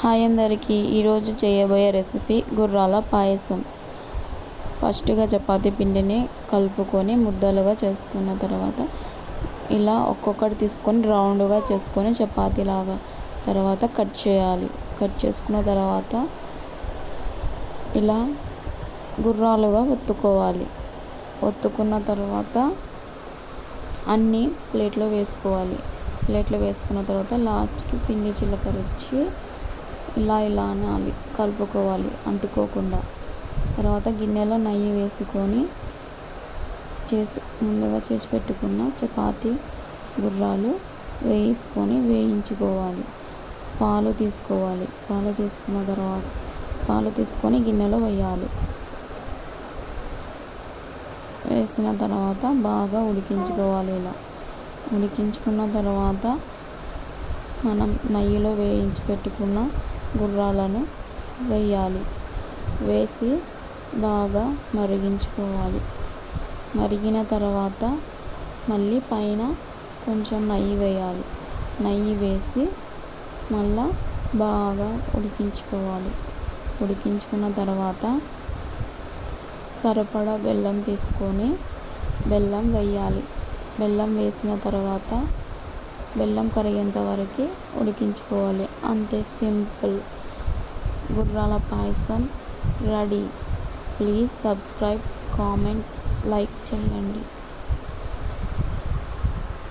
Hi అందరికీ ఈరోజు చేయబోయే రెసిపీ గుర్రాల పాయసం. ఫస్ట్గా చపాతీ పిండిని కలుపుకొని ముద్దలుగా చేసుకున్న తర్వాత ఇలా ఒక్కొక్కటి తీసుకొని రౌండ్గా చేసుకొని చపాతీలాగా తర్వాత కట్ చేయాలి. కట్ చేసుకున్న తర్వాత ఇలా గుర్రాలుగా ఒత్తుకోవాలి. ఒత్తుకున్న తర్వాత అన్నీ ప్లేట్లో వేసుకోవాలి. ప్లేట్లో వేసుకున్న తర్వాత లాస్ట్కి పిండి చిలకరించి ఇలా అనాలి, కలుపుకోవాలి అంటుకోకుండా. తర్వాత గిన్నెలో నెయ్యి వేసుకొని ముందుగా చేసి పెట్టుకున్న చపాతీ గుర్రాలు వేయించుకోవాలి. పాలు తీసుకోవాలి. పాలు తీసుకొని గిన్నెలో వేయాలి. వేసిన తర్వాత బాగా ఉడికించుకోవాలి. ఇలా ఉడికించుకున్న తర్వాత మనం నెయ్యిలో వేయించి పెట్టుకున్న గుర్రాలను వేయాలి. వేసి బాగా మరిగించుకోవాలి. మరిగిన తర్వాత మళ్ళీ పైన కొంచెం నెయ్యి వేయాలి. నెయ్యి వేసి మళ్ళా బాగా ఉడికించుకోవాలి. ఉడికించుకున్న తర్వాత సరిపడా బెల్లం తీసుకొని బెల్లం వేయాలి. బెల్లం వేసిన తర్వాత బెల్లం కరిగేంత వరకు ఉడికించుకోవాలి. అంతే, సింపుల్. గుర్రాల పాయసం ready. Please subscribe, comment, like చేయండి.